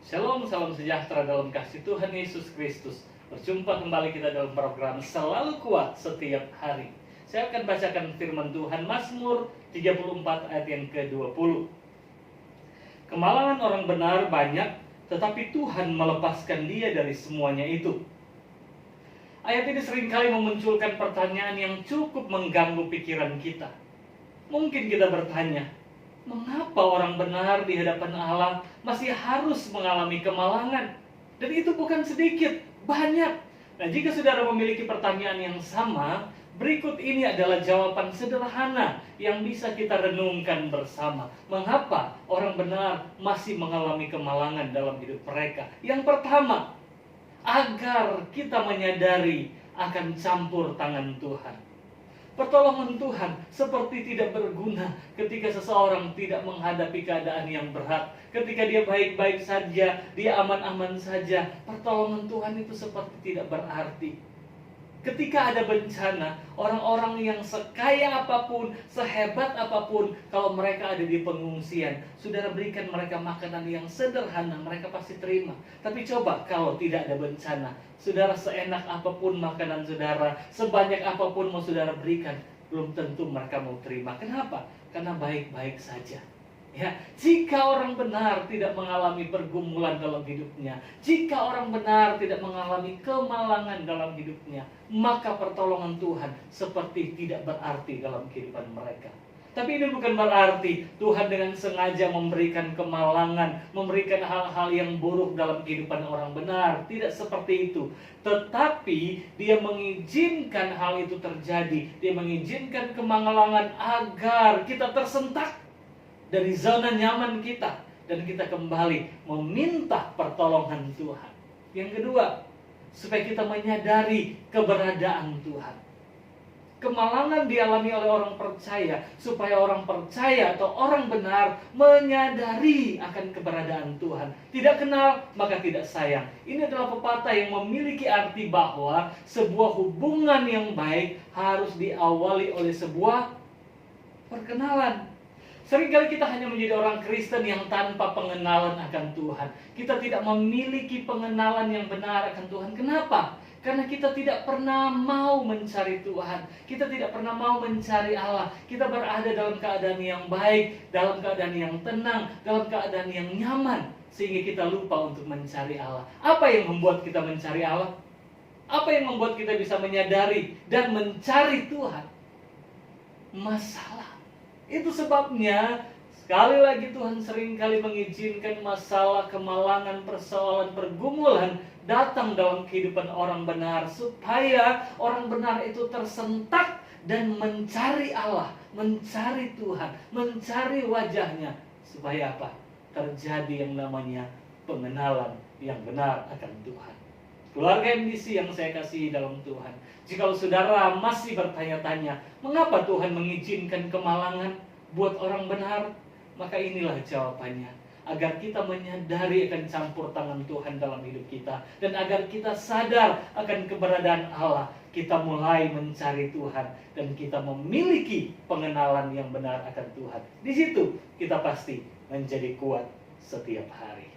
Shalom, salam sejahtera dalam kasih Tuhan Yesus Kristus. Berjumpa kembali kita dalam program Selalu Kuat Setiap Hari. Saya akan bacakan firman Tuhan Mazmur 34 ayat yang ke-20. Kemalangan orang benar banyak, tetapi Tuhan melepaskan dia dari semuanya itu. Ayat ini seringkali memunculkan pertanyaan yang cukup mengganggu pikiran kita. Mungkin kita bertanya, mengapa orang benar di hadapan Allah masih harus mengalami kemalangan? Dan itu bukan sedikit, banyak. Nah, jika saudara memiliki pertanyaan yang sama, berikut ini adalah jawaban sederhana yang bisa kita renungkan bersama. Mengapa orang benar masih mengalami kemalangan dalam hidup mereka? Yang pertama, agar kita menyadari akan campur tangan Tuhan. Pertolongan Tuhan seperti tidak berguna ketika seseorang tidak menghadapi keadaan yang berat. Ketika dia baik-baik saja, dia aman-aman saja, pertolongan Tuhan itu seperti tidak berarti. Ketika ada bencana, orang-orang yang sekaya apapun, sehebat apapun, kalau mereka ada di pengungsian, saudara berikan mereka makanan yang sederhana, mereka pasti terima. Tapi coba kalau tidak ada bencana, saudara seenak apapun makanan saudara, sebanyak apapun mau saudara berikan, belum tentu mereka mau terima. Kenapa? Karena baik-baik saja. Ya, jika orang benar tidak mengalami pergumulan dalam hidupnya, jika orang benar tidak mengalami kemalangan dalam hidupnya, maka pertolongan Tuhan seperti tidak berarti dalam kehidupan mereka. Tapi ini bukan berarti Tuhan dengan sengaja memberikan kemalangan, memberikan hal-hal yang buruk dalam kehidupan orang benar. Tidak seperti itu. Tetapi Dia mengizinkan hal itu terjadi. Dia mengizinkan kemalangan agar kita tersentak dari zona nyaman kita, dan kita kembali meminta pertolongan Tuhan. Yang kedua, supaya kita menyadari keberadaan Tuhan. Kemalangan dialami oleh orang percaya, supaya orang percaya atau orang benar menyadari akan keberadaan Tuhan. Tidak kenal, maka tidak sayang. Ini adalah pepatah yang memiliki arti bahwa sebuah hubungan yang baik harus diawali oleh sebuah perkenalan. Seringkali kita hanya menjadi orang Kristen yang tanpa pengenalan akan Tuhan. Kita tidak memiliki pengenalan yang benar akan Tuhan. Kenapa? Karena kita tidak pernah mau mencari Tuhan. Kita tidak pernah mau mencari Allah. Kita berada dalam keadaan yang baik, dalam keadaan yang tenang, dalam keadaan yang nyaman, sehingga kita lupa untuk mencari Allah. Apa yang membuat kita mencari Allah? Apa yang membuat kita bisa menyadari dan mencari Tuhan? Masalah. Itu sebabnya sekali lagi Tuhan seringkali mengizinkan masalah, kemalangan, persoalan, pergumulan datang dalam kehidupan orang benar, supaya orang benar itu tersentak dan mencari Allah, mencari Tuhan, mencari wajahnya. Supaya apa? Terjadi yang namanya pengenalan yang benar akan Tuhan. Keluarga MDC yang saya kasihi dalam Tuhan, jika saudara masih bertanya-tanya, mengapa Tuhan mengizinkan kemalangan buat orang benar? Maka inilah jawabannya. Agar kita menyadari akan campur tangan Tuhan dalam hidup kita, dan agar kita sadar akan keberadaan Allah, kita mulai mencari Tuhan, dan kita memiliki pengenalan yang benar akan Tuhan. Di situ kita pasti menjadi kuat setiap hari.